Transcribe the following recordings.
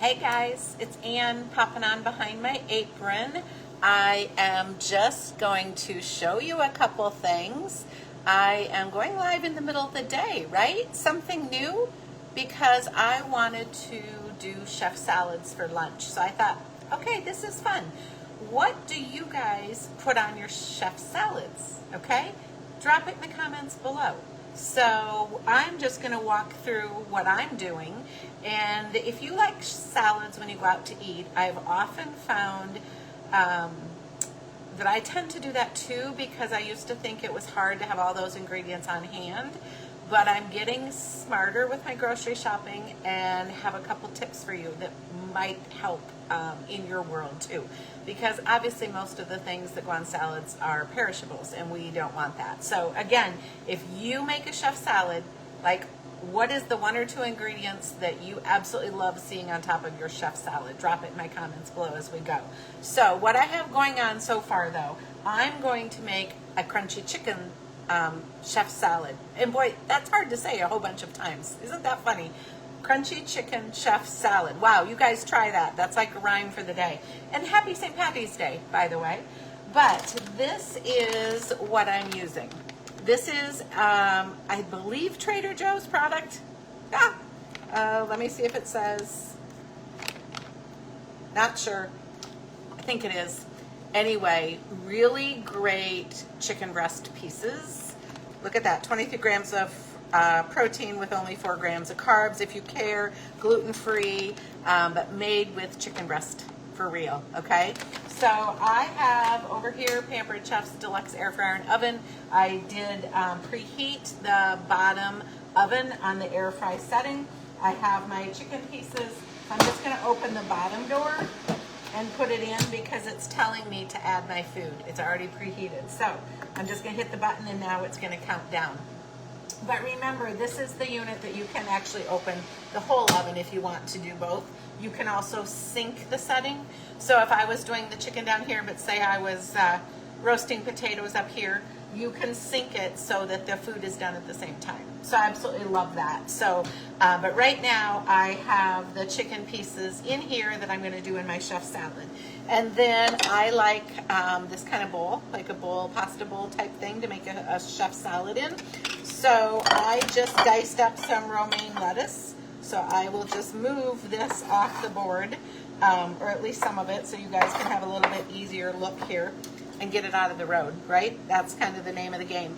Hey guys, it's Ann popping on behind my apron. I am just going to show you a couple things. I am going live in the middle of the day, right? Something new because I wanted to do chef salads for lunch. So I thought, okay, this is fun. What do you guys put on your chef salads? Okay? Drop it in the comments below. So I'm just going to walk through what I'm doing. And if you like salads when you go out to eat, I've often found that I tend to do that too because I used to think it was hard to have all those ingredients on hand. But I'm getting smarter with my grocery shopping and have a couple tips for you that might help in your world too. Because obviously most of the things that go on salads are perishables and we don't want that. So again, if you make a chef salad, like what is the one or two ingredients that you absolutely love seeing on top of your chef salad? Drop it in my comments below as we go. So what I have going on so far though, I'm going to make a crunchy chicken chef salad. And boy, that's hard to say a whole bunch of times. Isn't that funny? Crunchy chicken chef salad. Wow, you guys try that. That's like a rhyme for the day. And happy St. Patty's Day, by the way. But this is what I'm using. This is, I believe, Trader Joe's product. Let me see if it says. Not sure. I think it is. Anyway, really great chicken breast pieces. Look at that, 23 grams of protein with only 4 grams of carbs if you care, gluten-free, but made with chicken breast for real, okay? So I have over here Pampered Chef's Deluxe Air Fryer and Oven. I did preheat the bottom oven on the air fry setting. I have my chicken pieces. I'm just gonna open the bottom door and put it in because it's telling me to add my food. It's already preheated. So I'm just gonna hit the button and now it's gonna count down. But remember, this is the unit that you can actually open the whole oven if you want to do both. You can also sync the setting. So if I was doing the chicken down here, but say I was roasting potatoes up here, you can sync it so that the food is done at the same time. So I absolutely love that. So, but right now I have the chicken pieces in here that I'm gonna do in my chef salad. And then I like this kind of bowl, like a bowl, pasta bowl type thing to make a chef salad in. So I just diced up some romaine lettuce. So I will just move this off the board, or at least some of it, so you guys can have a little bit easier look here and get it out of the road, right? That's kind of the name of the game.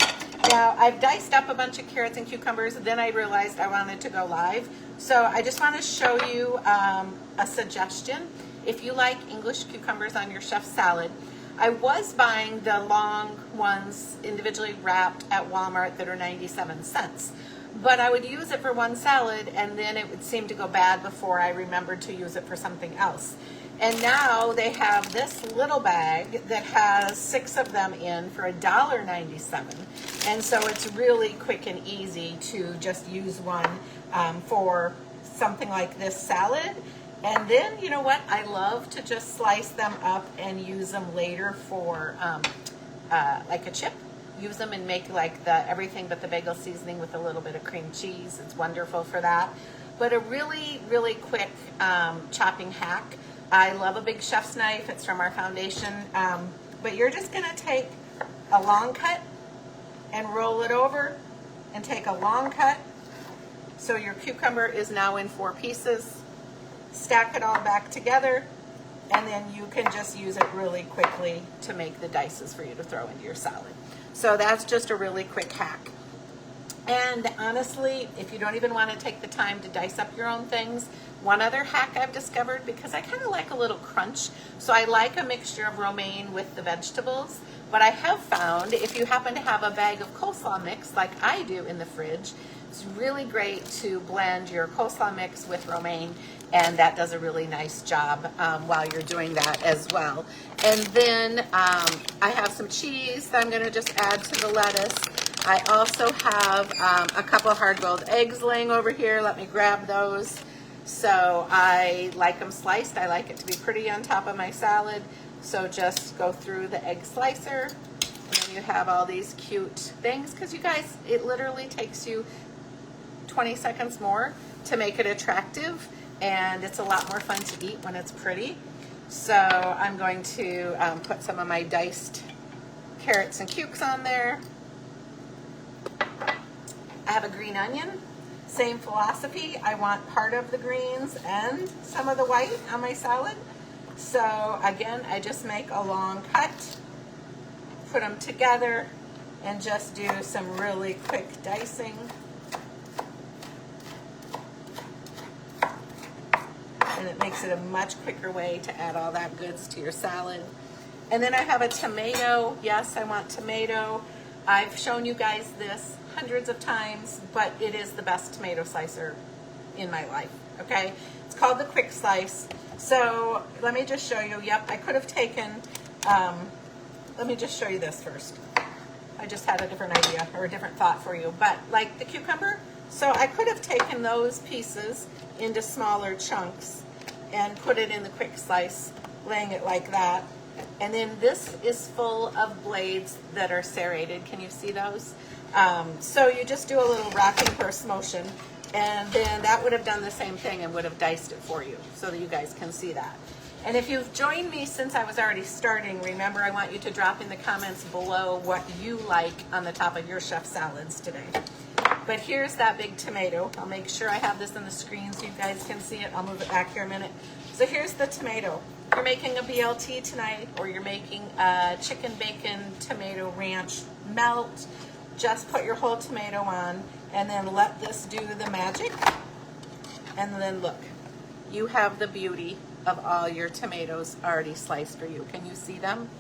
Now, I've diced up a bunch of carrots and cucumbers, then I realized I wanted to go live. So I just want to show you a suggestion. If you like English cucumbers on your chef salad, I was buying the long ones individually wrapped at Walmart that are 97 cents. But I would use it for one salad and then it would seem to go bad before I remembered to use it for something else. And now they have this little bag that has 6 of them in for $1.97. And so it's really quick and easy to just use one for something like this salad. And then, you know what, I love to just slice them up and use them later for like a chip. Use them and make like the everything but the bagel seasoning with a little bit of cream cheese. It's wonderful for that. But a really, really quick chopping hack. I love a big chef's knife. It's from our foundation. But you're just gonna take a long cut and roll it over and take a long cut. So your cucumber is now in 4 pieces. Stack it all back together and then you can just use it really quickly to make the dices for you to throw into your salad. So that's just a really quick hack. And honestly, if you don't even want to take the time to dice up your own things, one other hack I've discovered, because I kind of like a little crunch, so I like a mixture of romaine with the vegetables, but I have found if you happen to have a bag of coleslaw mix like I do in the fridge, it's really great to blend your coleslaw mix with romaine, and that does a really nice job while you're doing that as well. And then I have some cheese that I'm going to just add to the lettuce. I also have a couple of hard-boiled eggs laying over here. Let me grab those. So I like them sliced. I like it to be pretty on top of my salad. So just go through the egg slicer. And then you have all these cute things. Because you guys, it literally takes you 20 seconds more to make it attractive, and it's a lot more fun to eat when it's pretty. So I'm going to put some of my diced carrots and cukes on there. I have a green onion. Same philosophy. I want part of the greens and some of the white on my salad. So again, I just make a long cut, put them together, and just do some really quick dicing. And it makes it a much quicker way to add all that goods to your salad. And then I have a tomato. Yes, I want tomato. I've shown you guys this hundreds of times, but it is the best tomato slicer in my life, okay? It's called the Quick Slice. So let me just show you. Yep, I could have taken, let me just show you this first. I just had a different idea or a different thought for you. But like the cucumber, so I could have taken those pieces into smaller chunks and put it in the Quick Slice, laying it like that. And then this is full of blades that are serrated. Can you see those? So you just do a little rock and purse motion, and then that would have done the same thing and would have diced it for you so that you guys can see that. And if you've joined me since I was already starting, remember I want you to drop in the comments below what you like on the top of your chef salads today. But here's that big tomato. I'll make sure I have this on the screen so you guys can see it. I'll move it back here a minute. So here's the tomato. You're making a BLT tonight, or you're making a chicken bacon tomato ranch melt. Just put your whole tomato on and then let this do the magic. And then look, you have the beauty of all your tomatoes already sliced for you. Can you see them?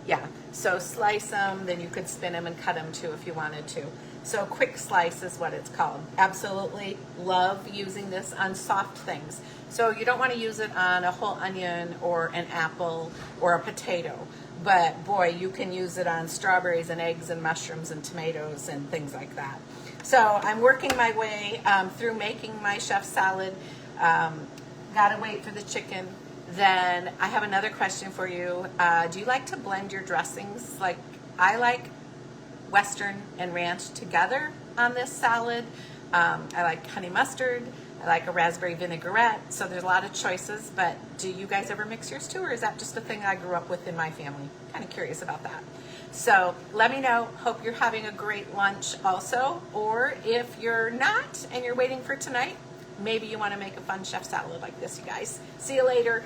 Yeah, so slice them, then you could spin them and cut them too if you wanted to. So Quick Slice is what it's called. Absolutely love using this on soft things. So you don't want to use it on a whole onion or an apple or a potato. But boy, you can use it on strawberries and eggs and mushrooms and tomatoes and things like that. So I'm working my way through making my chef salad. Gotta wait for the chicken. Then I have another question for you. Do you like to blend your dressings? Like I like Western and ranch together on this salad. I like honey mustard. I like a raspberry vinaigrette. So there's a lot of choices, but do you guys ever mix yours too, or is that just a thing I grew up with in my family? Kind of curious about that. So let me know. Hope you're having a great lunch also, or if you're not and you're waiting for tonight, maybe you want to make a fun chef salad like this, you guys. See you later.